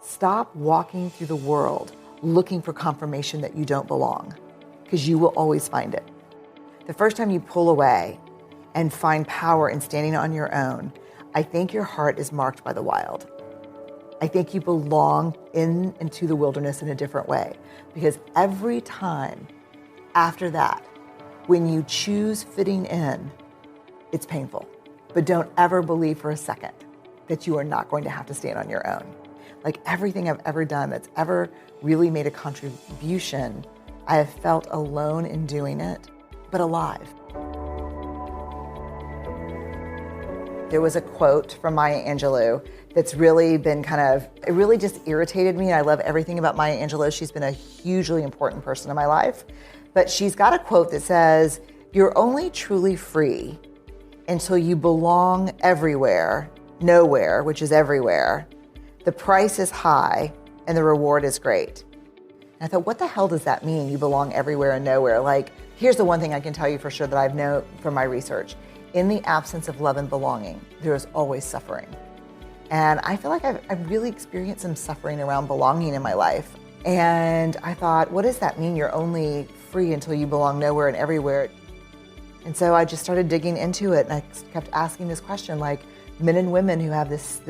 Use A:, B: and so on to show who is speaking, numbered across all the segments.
A: Stop walking through the world looking for confirmation that you don't belong, because you will always find it. The first time you pull away and find power in standing on your own, I think your heart is marked by the wild. I think you belong into the wilderness in a different way, because every time after that, when you choose fitting in, it's painful. But don't ever believe for a second that you are not going to have to stand on your own. Like everything I've ever done that's ever really made a contribution, I have felt alone in doing it, but alive. There was a quote from Maya Angelou that's really been it really just irritated me. I love everything about Maya Angelou. She's been a hugely important person in my life. But she's got a quote that says, "You're only truly free until you belong everywhere, nowhere," which is everywhere. "The price is high and the reward is great." And I thought, what the hell does that mean? You belong everywhere and nowhere. Like, here's the one thing I can tell you for sure that I've known from my research. In the absence of love and belonging, there is always suffering. And I feel like I've really experienced some suffering around belonging in my life. And I thought, what does that mean? You're only free until you belong nowhere and everywhere. And so I just started digging into it, and I kept asking this question, like, men and women who have this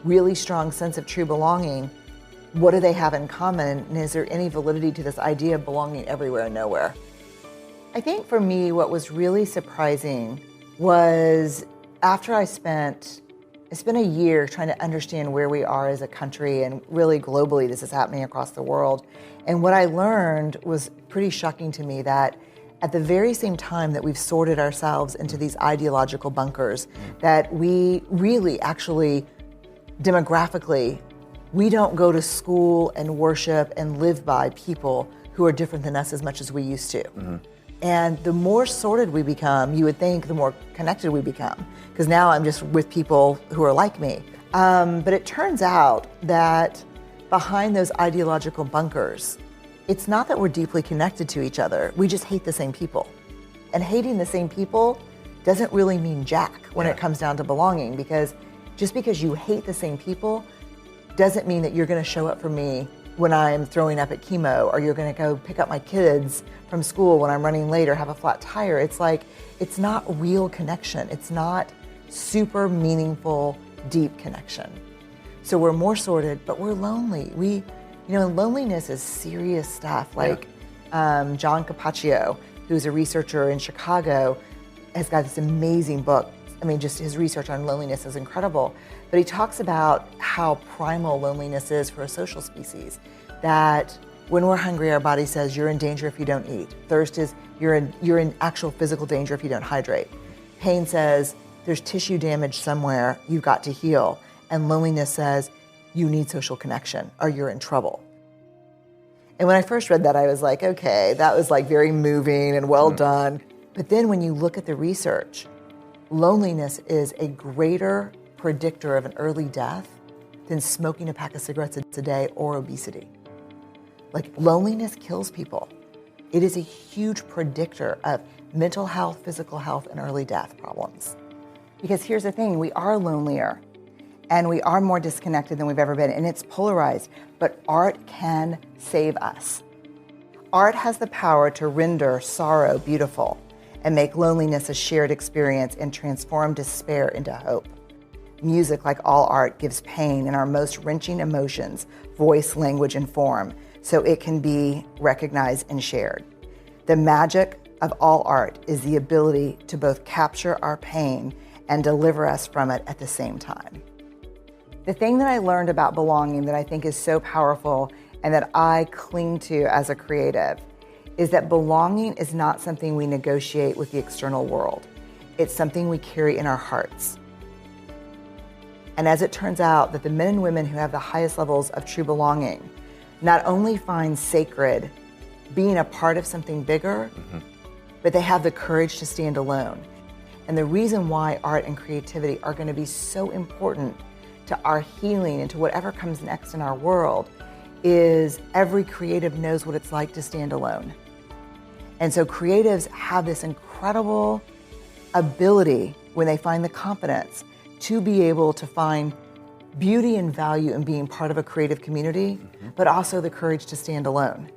A: really strong sense of true belonging, what do they have in common? And is there any validity to this idea of belonging everywhere and nowhere? I think for me, what was really surprising was after I spent a year trying to understand where we are as a country, and really globally this is happening across the world. And what I learned was pretty shocking to me, that at the very same time that we've sorted ourselves into these ideological bunkers, that we really actually demographically, we don't go to school and worship and live by people who are different than us as much as we used to. Mm-hmm. And the more sorted we become, you would think the more connected we become, because now I'm just with people who are like me. But it turns out that behind those ideological bunkers, it's not that we're deeply connected to each other, we just hate the same people. And hating the same people doesn't really mean jack when it comes down to belonging, because just because you hate the same people doesn't mean that you're gonna show up for me when I'm throwing up at chemo, or you're gonna go pick up my kids from school when I'm running late or have a flat tire. It's like, it's not real connection. It's not super meaningful, deep connection. So we're more sorted, but we're lonely. Loneliness is serious stuff. Like John Capaccio, who's a researcher in Chicago, has got this amazing book. I mean, just his research on loneliness is incredible. But he talks about how primal loneliness is for a social species. That when we're hungry, our body says you're in danger if you don't eat. Thirst is you're in actual physical danger if you don't hydrate. Pain says there's tissue damage somewhere, you've got to heal. And loneliness says you need social connection or you're in trouble. And when I first read that, I was like, okay, that was like very moving and well done. But then when you look at the research, loneliness is a greater predictor of an early death than smoking a pack of cigarettes a day or obesity. Like, loneliness kills people. It is a huge predictor of mental health, physical health, and early death problems. Because here's the thing, we are lonelier and we are more disconnected than we've ever been, and it's polarized, but art can save us. Art has the power to render sorrow beautiful and make loneliness a shared experience and transform despair into hope. Music, like all art, gives pain and our most wrenching emotions voice, language, and form, so it can be recognized and shared. The magic of all art is the ability to both capture our pain and deliver us from it at the same time. The thing that I learned about belonging that I think is so powerful and that I cling to as a creative is that belonging is not something we negotiate with the external world. It's something we carry in our hearts. And as it turns out, that the men and women who have the highest levels of true belonging not only find sacred being a part of something bigger, but they have the courage to stand alone. And the reason why art and creativity are going to be so important to our healing and to whatever comes next in our world is every creative knows what it's like to stand alone. And so creatives have this incredible ability when they find the confidence to be able to find beauty and value in being part of a creative community, but also the courage to stand alone.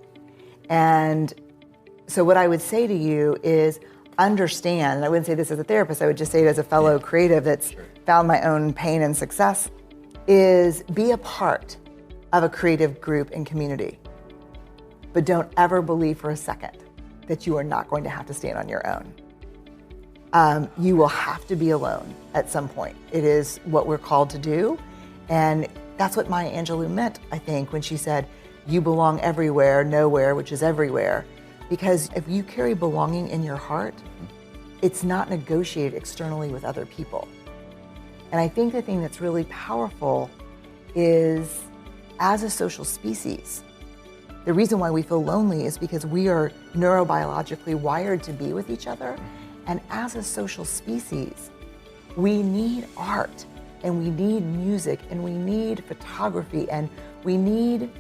A: And so what I would say to you is understand, and I wouldn't say this as a therapist, I would just say it as a fellow creative that's found my own pain and success, is be a part of a creative group and community. But don't ever believe for a second that you are not going to have to stand on your own. You will have to be alone at some point. It is what we're called to do. And that's what Maya Angelou meant, I think, when she said, you belong everywhere, nowhere, which is everywhere. Because if you carry belonging in your heart, it's not negotiated externally with other people. And I think the thing that's really powerful is, as a social species, the reason why we feel lonely is because we are neurobiologically wired to be with each other. And as a social species, we need art, and we need music, and we need photography, and we need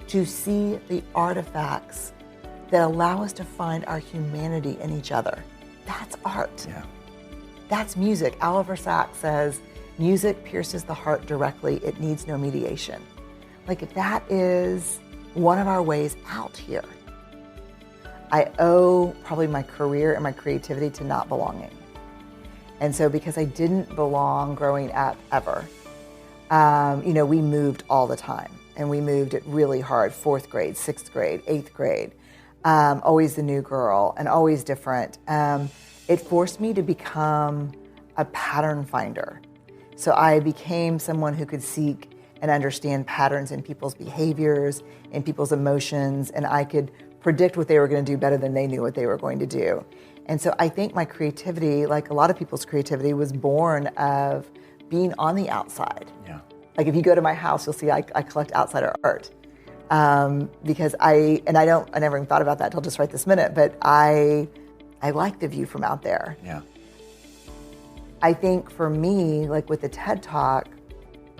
A: to see the artifacts that allow us to find our humanity in each other. That's art.
B: Yeah.
A: That's music. Oliver Sacks says, music pierces the heart directly. It needs no mediation. Like, that is one of our ways out here. I owe probably my career and my creativity to not belonging. And so because I didn't belong growing up ever, we moved all the time. And we moved it really hard, 4th grade, 6th grade, 8th grade, always the new girl and always different. It forced me to become a pattern finder. So I became someone who could seek and understand patterns in people's behaviors, in people's emotions, and I could predict what they were going to do better than they knew what they were going to do. And so I think my creativity, like a lot of people's creativity, was born of being on the outside.
B: Yeah.
A: Like if you go to my house, you'll see I collect outsider art. Because I never even thought about that till just right this minute, but I like the view from out there.
B: Yeah.
A: I think for me, like with the TED Talk,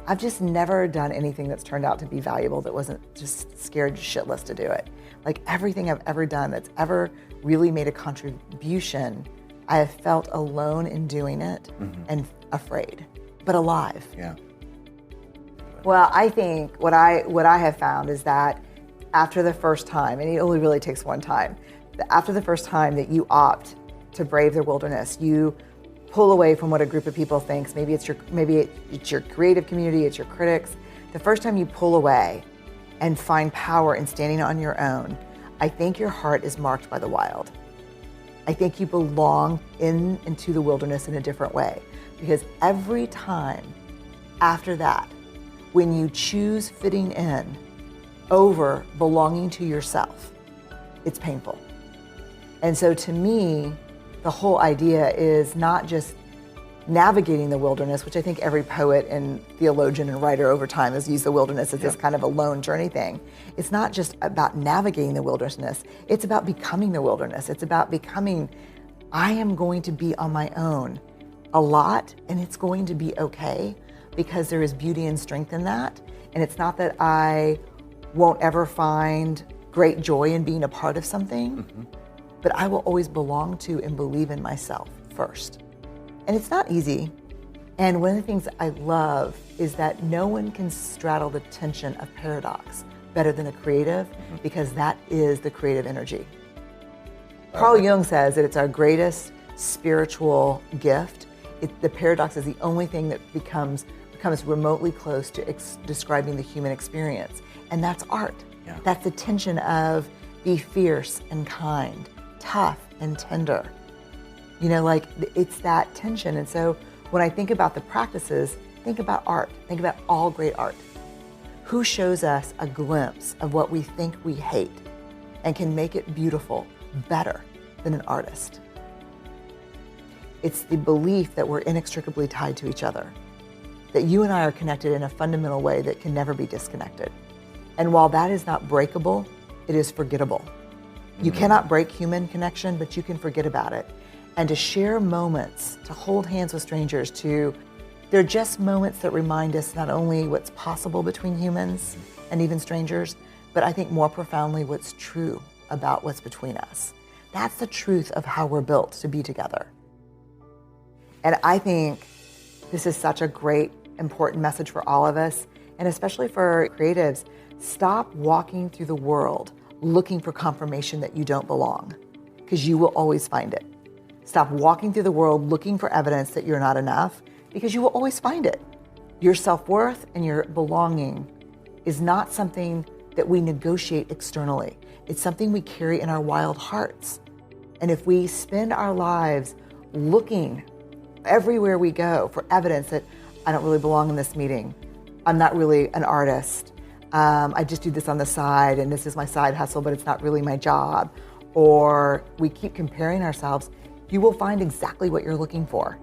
A: I've just never done anything that's turned out to be valuable that wasn't just scared shitless to do it. Like everything I've ever done that's ever really made a contribution, I have felt alone in doing it and afraid, but alive.
B: Yeah.
A: Well, I think what I have found is that after the first time, and it only really takes one time, after the first time that you opt to brave the wilderness, you pull away from what a group of people thinks. Maybe it's your creative community, it's your critics. The first time you pull away and find power in standing on your own, I think your heart is marked by the wild. I think you belong into the wilderness in a different way. Because every time after that, when you choose fitting in over belonging to yourself, it's painful. And so to me, the whole idea is not just navigating the wilderness, which I think every poet and theologian and writer over time has used the wilderness as this kind of a lone journey thing. It's not just about navigating the wilderness, it's about becoming the wilderness. It's about becoming, I am going to be on my own a lot, and it's going to be okay, because there is beauty and strength in that. And it's not that I won't ever find great joy in being a part of something, but I will always belong to and believe in myself first. And it's not easy. And one of the things I love is that no one can straddle the tension of paradox better than a creative, because that is the creative energy. Carl Jung says that it's our greatest spiritual gift. The paradox is the only thing that becomes remotely close to describing the human experience. And that's art.
B: Yeah.
A: That's the tension of be fierce and kind, tough and tender. Like it's that tension. And so when I think about the practices, think about art, think about all great art. Who shows us a glimpse of what we think we hate and can make it beautiful better than an artist? It's the belief that we're inextricably tied to each other, that you and I are connected in a fundamental way that can never be disconnected. And while that is not breakable, it is forgettable. You cannot break human connection, but you can forget about it. And to share moments, to hold hands with strangers, they're just moments that remind us not only what's possible between humans and even strangers, but I think more profoundly what's true about what's between us. That's the truth of how we're built to be together. And I think this is such a great important message for all of us, and especially for creatives. Stop walking through the world looking for confirmation that you don't belong, because you will always find it. Stop walking through the world looking for evidence that you're not enough, because you will always find it. Your self-worth and your belonging is not something that we negotiate externally. It's something we carry in our wild hearts. And if we spend our lives looking everywhere we go for evidence that I don't really belong in this meeting, I'm not really an artist, I just do this on the side and this is my side hustle, but it's not really my job, or we keep comparing ourselves, you will find exactly what you're looking for.